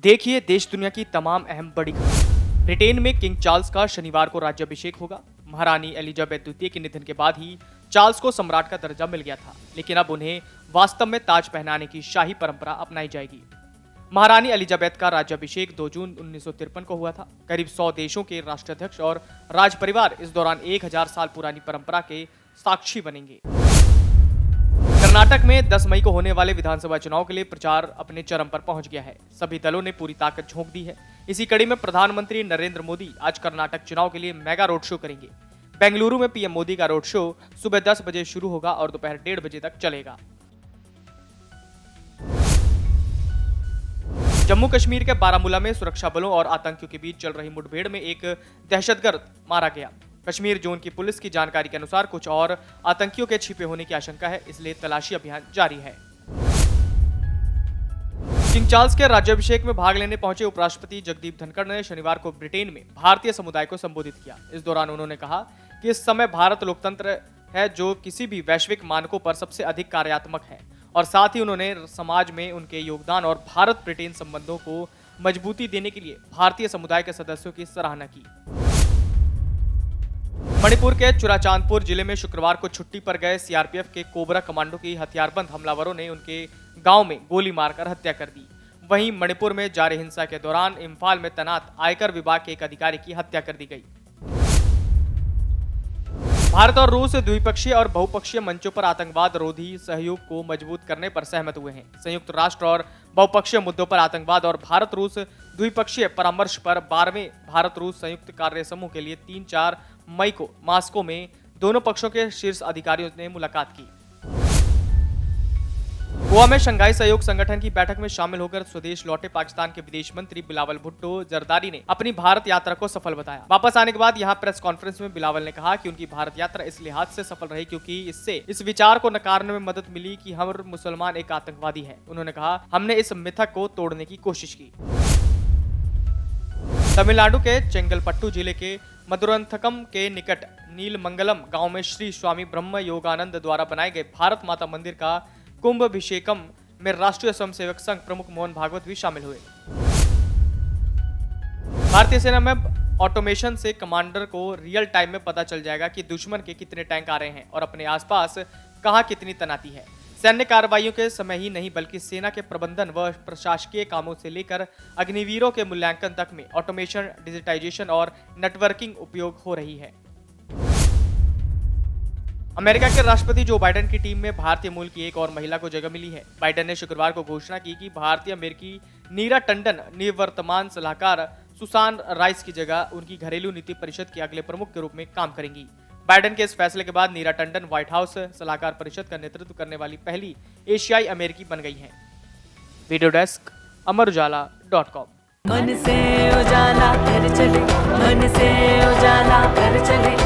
देखिए देश दुनिया की तमाम अहम बड़ी खबर। ब्रिटेन में किंग चार्ल्स का शनिवार को राज्याभिषेक होगा। महारानी एलिजाबेथ द्वितीय के निधन के बाद ही चार्ल्स को सम्राट का दर्जा मिल गया था, लेकिन अब उन्हें वास्तव में ताज पहनाने की शाही परंपरा अपनाई जाएगी। महारानी एलिजाबेथ का राज्याभिषेक 2 जून 1953 को हुआ था। करीब 100 देशों के राष्ट्राध्यक्ष और राज परिवार इस दौरान 1000 साल पुरानी परंपरा के साक्षी बनेंगे। कर्नाटक में 10 मई को होने वाले विधानसभा चुनाव के लिए प्रचार अपने चरम पर पहुंच गया है। सभी दलों ने पूरी ताकत झोंक दी है। इसी कड़ी में प्रधानमंत्री नरेंद्र मोदी आज कर्नाटक चुनाव के लिए मेगा रोड शो करेंगे। बेंगलुरु में पीएम मोदी का रोड शो सुबह 10 बजे शुरू होगा और दोपहर 1:30 बजे तक चलेगा। जम्मू कश्मीर के बारामूला में सुरक्षा बलों और आतंकियों के बीच चल रही मुठभेड़ में एक दहशतगर्द मारा गया। कश्मीर जोन की पुलिस की जानकारी के अनुसार कुछ और आतंकियों के छिपे होने की आशंका है, इसलिए तलाशी अभियान जारी है। किंग चार्ल्स के राज्याभिषेक में भाग लेने पहुंचे उपराष्ट्रपति जगदीप धनखड़ ने शनिवार को ब्रिटेन में भारतीय समुदाय को संबोधित किया। इस दौरान उन्होंने कहा कि इस समय भारत लोकतंत्र है जो किसी भी वैश्विक मानकों पर सबसे अधिक कार्यात्मक है, और साथ ही उन्होंने समाज में उनके योगदान और भारत ब्रिटेन संबंधों को मजबूती देने के लिए भारतीय समुदाय के सदस्यों की सराहना की। मणिपुर के चुराचांदपुर जिले में शुक्रवार को छुट्टी पर गए सीआरपीएफ के कोबरा कमांडो की हथियारबंद हमलावरों ने उनके गांव में गोली मारकर हत्या कर दी। वहीं मणिपुर में जारी हिंसा के दौरान इम्फाल में तैनात आयकर विभाग के एक अधिकारी की हत्या कर दी गई। भारत और रूस द्विपक्षीय और बहुपक्षीय मंचों पर आतंकवाद रोधी सहयोग को मजबूत करने पर सहमत हुए हैं। संयुक्त राष्ट्र और बहुपक्षीय मुद्दों पर आतंकवाद और भारत रूस द्विपक्षीय परामर्श पर 12वें भारत रूस संयुक्त कार्य समूह के लिए 3-4 मई को मॉस्को में दोनों पक्षों के शीर्ष अधिकारियों ने मुलाकात की। गोवा में शंघाई सहयोग संगठन की बैठक में शामिल होकर स्वदेश लौटे पाकिस्तान के विदेश मंत्री बिलावल भुट्टो जरदारी ने अपनी भारत यात्रा को सफल बताया। वापस आने के बाद यहां प्रेस कॉन्फ्रेंस में बिलावल ने कहा कि उनकी भारत यात्रा इस लिहाज से सफल रही क्योंकि इससे इस विचार को नकारने में मदद मिली कि हर मुसलमान एक आतंकवादी है। उन्होंने कहा, हमने इस मिथक को तोड़ने की कोशिश की। तमिलनाडु के चेंगलपट्टू जिले के मधुरंथकम के निकट नीलमंगलम गांव में श्री स्वामी ब्रह्म योगानंद द्वारा बनाए गए भारत माता मंदिर का कुंभभिषेकम में राष्ट्रीय स्वयंसेवक संघ प्रमुख मोहन भागवत भी शामिल हुए। भारतीय सेना में ऑटोमेशन से कमांडर को रियल टाइम में पता चल जाएगा कि दुश्मन के कितने टैंक आ रहे हैं और अपने आसपास कहां कितनी तैनाती है। सैन्य कार्रवाइयों के समय ही नहीं बल्कि सेना के प्रबंधन व प्रशासकीय कामों से लेकर अग्निवीरों के मूल्यांकन तक में ऑटोमेशन, डिजिटाइजेशन और नेटवर्किंग उपयोग हो रही है। अमेरिका के राष्ट्रपति जो बाइडेन की टीम में भारतीय मूल की एक और महिला को जगह मिली है। बाइडेन ने शुक्रवार को घोषणा की कि भारतीय अमेरिकी नीरा टंडन निवर्तमान सलाहकार सुसान राइस की जगह उनकी घरेलू नीति परिषद के अगले प्रमुख के रूप में काम करेंगी। बाइडेन के इस फैसले के बाद नीरा टंडन व्हाइट हाउस सलाहकार परिषद का नेतृत्व करने वाली पहली एशियाई अमेरिकी बन गई हैं। Video desk amarujala.com। मन से उजाला कर चले, मन से उजाला कर चले।